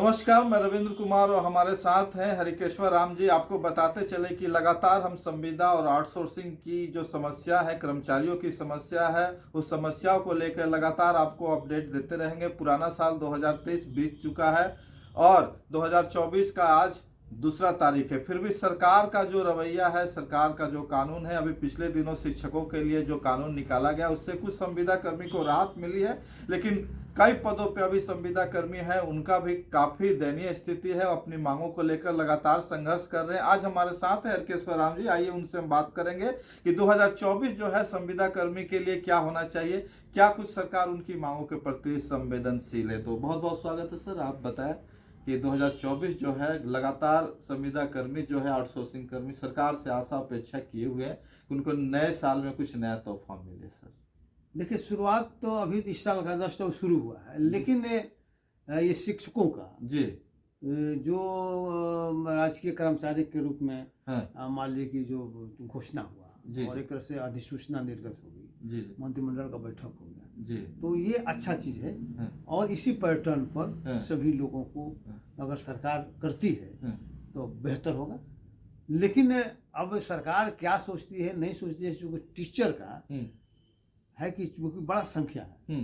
नमस्कार, मैं रविंद्र कुमार और हमारे साथ हैं हरिकेश्वर राम जी। आपको बताते चले कि लगातार हम संविदा और आउटसोर्सिंग की जो समस्या है, कर्मचारियों की समस्या है, उस समस्याओं को लेकर लगातार आपको अपडेट देते रहेंगे। पुराना साल 2023 बीत चुका है और 2024 का आज दूसरा तारीख है। फिर भी सरकार का जो रवैया है, सरकार का जो कानून है, अभी पिछले दिनों शिक्षकों के लिए जो कानून निकाला गया उससे कुछ संविदा कर्मी को राहत मिली है, लेकिन कई पदों पे अभी संविदा कर्मी है, उनका भी काफी दयनीय स्थिति है। अपनी मांगों को लेकर लगातार संघर्ष कर रहे हैं। आज हमारे साथ है हरकेश्वर राम जी। आइए उनसे हम बात करेंगे कि 2024 जो है संविदा कर्मी के लिए क्या होना चाहिए, क्या कुछ सरकार उनकी मांगों के प्रति संवेदनशील है। तो बहुत बहुत स्वागत है सर। आप बताएं कि 2024 जो है लगातार संविदा कर्मी जो है, आउटसोर्सिंग कर्मी सरकार से आशा अपेक्षा किए हुए हैं कि उनको नए साल में कुछ नया तोहफा मिले। सर देखिए, शुरुआत तो अभी इस साल का अगस्त में शुरू हुआ है, लेकिन ये शिक्षकों का जी जो राजकीय कर्मचारी के रूप में हाँ मान लीजिए कि जो घोषणा हुआ जी, और जी। एक तरह से अधिसूचना निर्गत हो गई, जी मंत्रिमंडल का बैठक हो गया, जी तो ये अच्छा चीज़ है। हाँ, और इसी पैटर्न पर हाँ। सभी लोगों को हाँ। अगर सरकार करती है हाँ, तो बेहतर होगा। लेकिन अब सरकार क्या सोचती है, नहीं सोचती है, क्योंकि टीचर का है कि क्योंकि बड़ा संख्या है,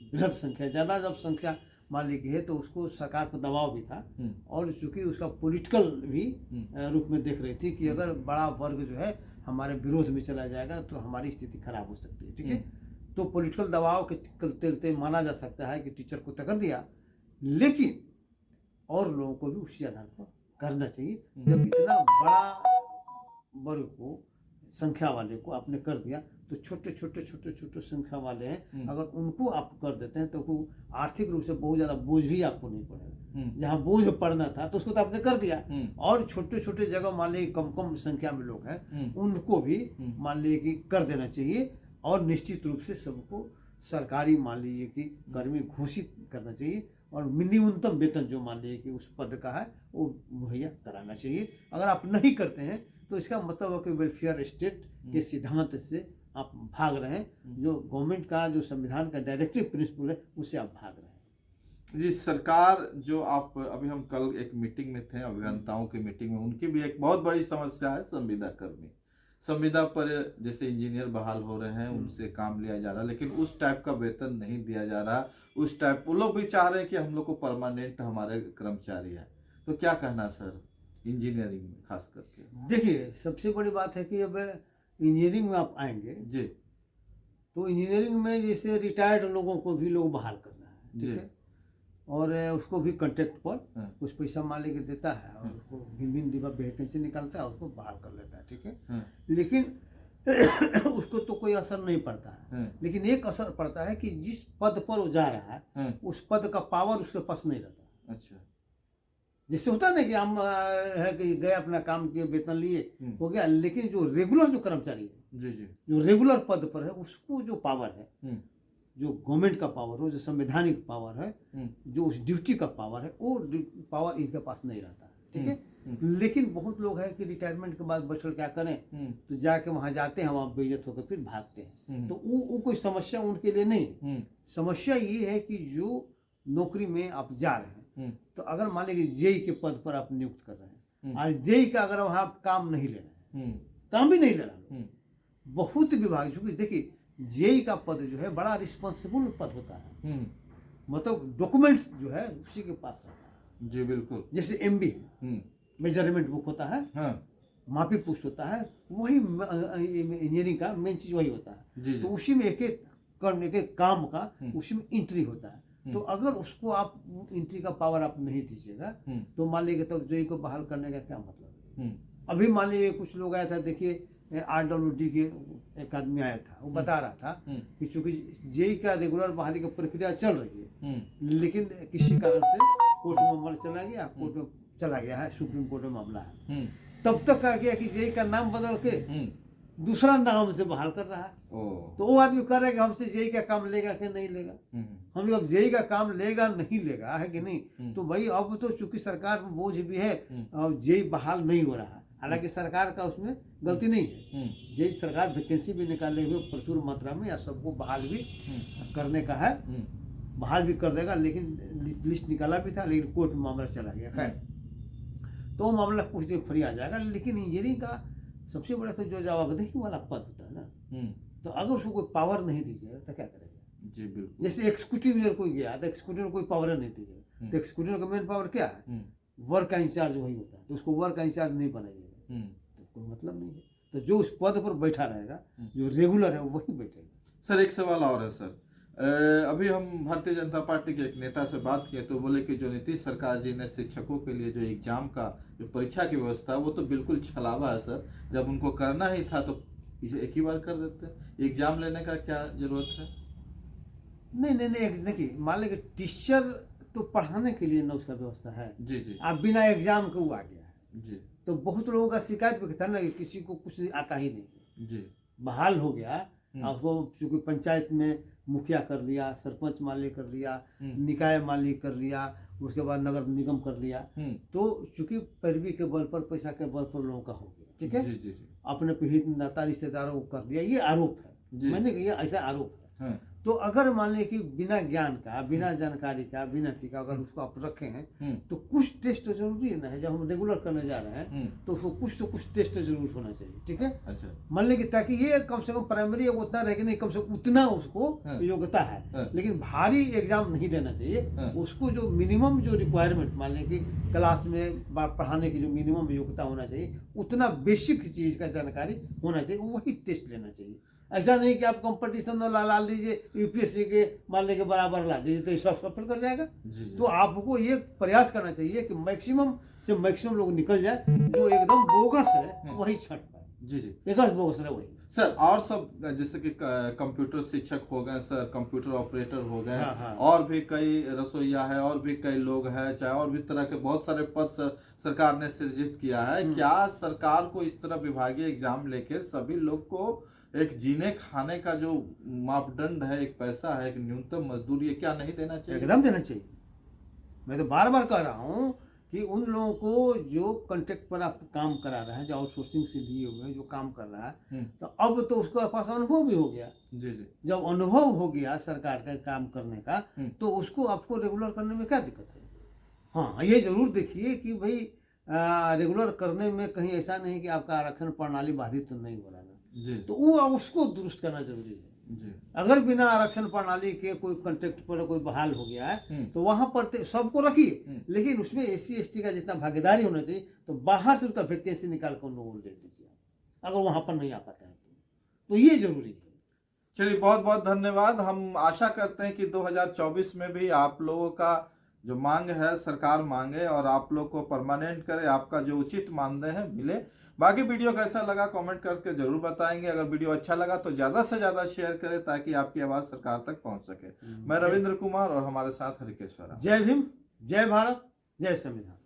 बृहद संख्या, ज़्यादा जब संख्या मान ली गई है तो उसको सरकार पर दबाव भी था और चूंकि उसका पॉलिटिकल भी रूप में देख रही थी कि अगर बड़ा वर्ग जो है हमारे विरोध में चला जाएगा तो हमारी स्थिति खराब हो सकती है। ठीक है, तो पॉलिटिकल दबाव के चलते माना जा सकता है कि टीचर को तक दिया, लेकिन और लोगों को भी उसी आधार पर करना चाहिए। जब इतना बड़ा वर्ग को, संख्या वाले को आपने कर दिया तो छोटे छोटे संख्या वाले हैं, अगर उनको आप कर देते हैं तो वो आर्थिक रूप से बहुत ज़्यादा बोझ भी आपको नहीं पड़ेगा। जहाँ बोझ पड़ना था तो उसको तो आपने कर दिया, और छोटे छोटे जगह मान लीजिए कम संख्या में लोग हैं उनको भी मान लीजिए कि कर देना चाहिए, और निश्चित रूप से सबको सरकारी मान लीजिए कि कर्मी घोषित करना चाहिए, और न्यूनतम वेतन जो मान लीजिए कि उस पद का है वो मुहैया कराना चाहिए। अगर आप नहीं करते हैं तो इसका मतलब है कि वेलफेयर स्टेट के सिद्धांत से आप भाग रहे हैं, जो गवर्नमेंट का, जो संविधान का डायरेक्टिव प्रिंसिपल है उससे आप भाग रहे हैं। जी सरकार जो आप अभी हम कल एक मीटिंग में थे, अभियंताओं की मीटिंग में, उनकी भी एक बहुत बड़ी समस्या है संविदा कर्मी। संविदा पर जैसे इंजीनियर बहाल हो रहे हैं, उनसे काम लिया जा रहा है, लेकिन उस टाइप का वेतन नहीं दिया जा रहा। उस टाइप वो लोग भी चाह रहे हैं कि हम लोग को परमानेंट हमारे कर्मचारी है। तो क्या कहना सर इंजीनियरिंग में खास करके? देखिए, सबसे बड़ी बात है कि अब इंजीनियरिंग में आप आएंगे जी तो इंजीनियरिंग में जैसे रिटायर्ड लोगों को भी लोग बहाल करना है, ठीक है, और उसको भी कॉन्ट्रैक्ट पर कुछ पैसा मान लेके देता है और उसको भिन्न डिब्बा वैकेंसी निकालता है, उसको बहाल कर लेता है, ठीक है। लेकिन उसको तो कोई असर नहीं पड़ता है, लेकिन एक असर पड़ता है कि जिस पद पर वो जा रहा है उस पद का पावर उसके पास नहीं रहता। अच्छा, जैसे होता है ना कि हम है कि गए अपना काम किए, वेतन लिए, हो गया, लेकिन जो रेगुलर जो कर्मचारी है, जी जी, जो रेगुलर पद पर है, उसको जो पावर है, जो गवर्नमेंट का पावर हो, जो संवैधानिक पावर है, जो उस ड्यूटी का पावर है, वो पावर इनके पास नहीं रहता है, ठीक है। लेकिन बहुत लोग हैं कि रिटायरमेंट के बाद बैठकर क्या करें, तो जाके वहां जाते हैं, वहां बेइज्जत होकर फिर भागते हैं। तो वो कोई समस्या उनके लिए नहीं। समस्या ये है कि जो नौकरी में आप जा रहे हैं, तो अगर मान लीजिए जेई के पद पर आप नियुक्त कर रहे हैं और जेई का अगर वहां काम नहीं ले रहे हैं, काम भी नहीं ले रहा, बहुत विभाग, क्योंकि देखिए जेई का पद जो है बड़ा रिस्पॉन्सिबल पद होता है, मतलब डॉक्यूमेंट्स जो है उसी के पास रहता है। जी बिल्कुल। जैसे एमबी मेजरमेंट बुक होता है, मापी पुस्त होता है, वही इंजीनियरिंग का मेन चीज वही होता है। तो उसी में एक एक करने के काम का उसी में एंट्री होता है। तो अगर उसको आप एंट्री का पावर आप नहीं दीजिएगा तो मान लीजिए तब जेई को बहाल करने का क्या मतलब है। अभी मान लीजिए कुछ लोग आया था, देखिए RWD के एक आदमी आया था, वो बता रहा था कि चूंकि जेई का रेगुलर बहाली की प्रक्रिया चल रही है, लेकिन किसी कारण से कोर्ट में मामला चला गया, कोर्ट में चला गया है, सुप्रीम कोर्ट में मामला है, तब तक कहा गया कि जेई का नाम बदल के दूसरा नाम से बहाल कर रहा है। तो वो आदमी कह रहा है कि हमसे जेई का काम लेगा कि नहीं लेगा। हम लोग अब जेई का काम लेगा नहीं लेगा है कि नहीं, तो भाई अब तो चूंकि सरकार पर बोझ भी है और जेई बहाल नहीं हो रहा है, हालांकि सरकार का उसमें गलती नहीं है। जेई सरकार वैकेंसी भी निकाले हुए प्रचुर मात्रा में या सबको बहाल भी करने का है, बहाल भी कर देगा, लेकिन लिस्ट निकाला भी था, लेकिन कोर्ट में मामला चला गया। खैर, तो वो मामला कुछ दिन फ्री आ जाएगा। लेकिन इंजीनियरिंग का सबसे बड़ा तो जो जवाबदेही वाला पद होता है ना, तो अगर उसको कोई पावर नहीं दीजिएगा तो क्या करेगा? जी बिल्कुल। जैसे एक्सिक्यूटिव इंजीनियर कोई गया तो एक्सिक्यूटिव को कोई पावर नहीं दीजिएगा, तो एक्सिक्यूटिव का मेन पावर क्या है? वर्क का इंचार्ज वही होता है, तो उसको वर्क का इंचार्ज नहीं बनाइएगा तो कोई मतलब नहीं है। तो जो उस पद पर बैठा रहेगा, जो रेगुलर है, वही बैठेगा। सर एक सवाल और है सर, अभी हम भारतीय जनता पार्टी के एक नेता से बात किए तो बोले कि जो नीतीश सरकार जी ने शिक्षकों के लिए जो एग्जाम का जो परीक्षा की व्यवस्था है वो तो बिल्कुल छलावा है सर। जब उनको करना ही था तो इसे एक ही बार कर देते, एग्जाम लेने का क्या जरूरत है? नहीं, देखिए, मान लीजिए टीचर तो पढ़ाने के लिए ना उसका व्यवस्था है। जी जी। आप बिना एग्जाम के वो आ गया है जी। तो बहुत लोगों का शिकायत भी था ना कि किसी को कुछ आता ही नहीं। जी। बहाल हो गया, उसको चूंकि पंचायत में मुखिया कर लिया, सरपंच मान ली कर लिया, निकाय मान ली कर लिया, उसके बाद नगर निगम कर लिया, तो चूंकि पैरवी के बल पर, पैसा के बल पर लोगों का हो गया, ठीक है। जी जी जी। अपने पीड़ित नाता रिश्तेदारों को कर दिया, ये आरोप है। मैंने कहा ऐसा आरोप है। तो अगर मान लें कि बिना ज्ञान का, बिना जानकारी का, बिना थी का अगर उसको आप रखे हैं तो कुछ टेस्ट तो जरूरी है ना। जब हम रेगुलर करने जा रहे हैं तो उसको कुछ तो कुछ टेस्ट जरूर होना चाहिए, ठीक है। अच्छा। मान लें कि ताकि ये कम से कम प्राइमरी उतना रहे कि नहीं, कम से कम उतना उसको योग्यता है, लेकिन भारी एग्जाम नहीं देना चाहिए। उसको जो मिनिमम जो रिक्वायरमेंट, मान लें कि क्लास में पढ़ाने की जो मिनिमम योग्यता होना चाहिए, उतना बेसिक चीज का जानकारी होना चाहिए, वही टेस्ट लेना चाहिए। ऐसा नहीं कि आप कंपटीशन में ला दीजिए, यूपीएससी के मान लें के बराबर ला दीजिए तो ये सब सफल कर जाएगा। तो आपको ये प्रयास करना चाहिए कि मैक्सिमम से मैक्सिमम लोग निकल जाए, जो एकदम बोगस है वही छट पाए। जी जी। एकदम बोगस है वही। सर और सब जैसे कि कंप्यूटर शिक्षक हो गए सर, कंप्यूटर ऑपरेटर हो गए, हाँ। और भी कई रसोईया है, और भी कई लोग हैं, चाहे और भी तरह के बहुत सारे पद सरकार ने सृजित किया है। क्या सरकार को इस तरह विभागीय एग्जाम लेके सभी लोग को एक जीने खाने का जो मापदंड है, एक पैसा है, एक न्यूनतम मजदूरी है, क्या नहीं देना चाहिए? एकदम देना चाहिए। मैं तो बार बार कह रहा हूँ कि उन लोगों को जो कॉन्ट्रैक्ट पर आप काम करा रहे हैं, जो आउटसोर्सिंग से लिए हुए हैं, जो काम कर रहा है, तो अब तो उसके पास अनुभव भी हो गया। जी जी। जब अनुभव हो गया सरकार का काम करने का, तो उसको आपको रेगुलर करने में क्या दिक्कत है? हाँ, ये जरूर देखिए कि भाई रेगुलर करने में कहीं ऐसा नहीं कि आपका आरक्षण प्रणाली बाधित तो नहीं हो रहा है जी। तो वो उसको दुरुस्त करना जरूरी है जी। अगर बिना आरक्षण प्रणाली के कोई कॉन्ट्रैक्ट पर कोई बहाल हो गया है तो वहां पर सबको रखिए, लेकिन उसमें एससी एसटी का जितना भागीदारी होना चाहिए, तो बाहर से उसका वैकेंसी निकाल कर उन लोगों को दे दीजिए अगर वहां पर नहीं आ पाता है तो ये जरूरी है। चलिए, बहुत बहुत धन्यवाद। हम आशा करते हैं कि 2024 में भी आप लोगों का जो मांग है सरकार मांगे और आप लोग को परमानेंट करे, आपका जो उचित मानदेय है मिले। बाकी वीडियो कैसा लगा कमेंट करके जरूर बताएंगे। अगर वीडियो अच्छा लगा तो ज़्यादा से ज़्यादा शेयर करें ताकि आपकी आवाज़ सरकार तक पहुंच सके। मैं रविंद्र कुमार और हमारे साथ हरिकेश्वर। जय भीम, जय भारत, जय संविधान।